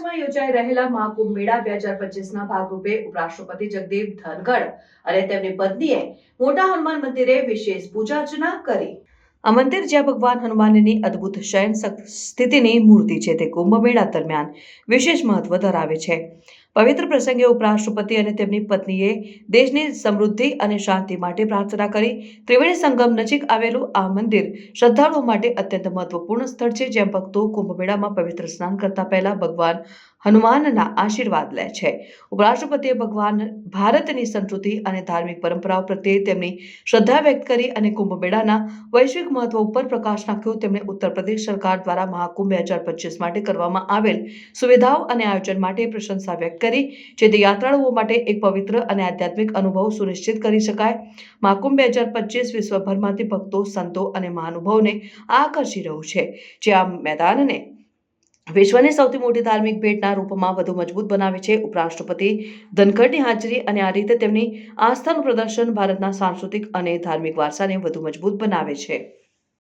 પ્રયાગરાજમાં યોજાઈ રહેલા મહાકુંભ મેળા 2025ના ભાગરૂપે ઉપરાષ્ટ્રપતિ જગદીપ ધનખડ અને તેમની પત્નીએ મોટા હનુમાન મંદિરે વિશેષ પૂજા અર્ચના કરી। આ મંદિર જ્યાં ભગવાન હનુમાનની અદ્ભુત શયન સ્થિતિની મૂર્તિ છે તે કુંભ મેળા દરમિયાન વિશેષ મહત્વ ધરાવે છે। પવિત્ર પ્રસંગે ઉપરાષ્ટ્રપતિ અને તેમની પત્નીએ દેશની સમૃદ્ધિ અને શાંતિ માટે પ્રાર્થના કરી। ત્રિવેણી સંગમ નજીક આવેલું આ મંદિર શ્રદ્ધાળુઓ માટે અત્યંત મહત્વપૂર્ણ સ્થળ છે, જ્યાં ભક્તો કુંભ મેળામાં પવિત્ર સ્નાન કરતા પહેલા ભગવાન હનુમાનના આશીર્વાદ લે છે। ઉપરાષ્ટ્રપતિએ ભગવાન ભારતની સંસ્કૃતિ અને ધાર્મિક પરંપરાઓ પ્રત્યે તેમની શ્રદ્ધા વ્યક્ત કરી અને કુંભ મેળાના વૈશ્વિક મહત્વ ઉપર પ્રકાશ નાખ્યો। તેમણે ઉત્તર પ્રદેશ સરકાર દ્વારા મહાકુંભ 2025 માટે કરવામાં આવેલ સુવિધાઓ અને આયોજન માટે પ્રશંસા વ્યક્ત કરી, જેથી યાત્રાળુઓ માટે એક પવિત્ર અને આધ્યાત્મિક અનુભવ સુનિશ્ચિત કરી શકાય। મહાકુંભ 2025 વિશ્વભરમાંથી ભક્તો, સંતો અને મહાનુભાવોને આકર્ષી રહ્યું છે, જે આ મેદાનને વિશ્વની સૌથી મોટી ધાર્મિક ભેટના રૂપમાં વધુ મજબૂત બનાવે છે। ઉપરાષ્ટ્રપતિ ધનખડની હાજરી અને આ રીતે તેમની આસ્થાનું પ્રદર્શન ભારતના સાંસ્કૃતિક અને ધાર્મિક વારસાને વધુ મજબૂત બનાવે છે।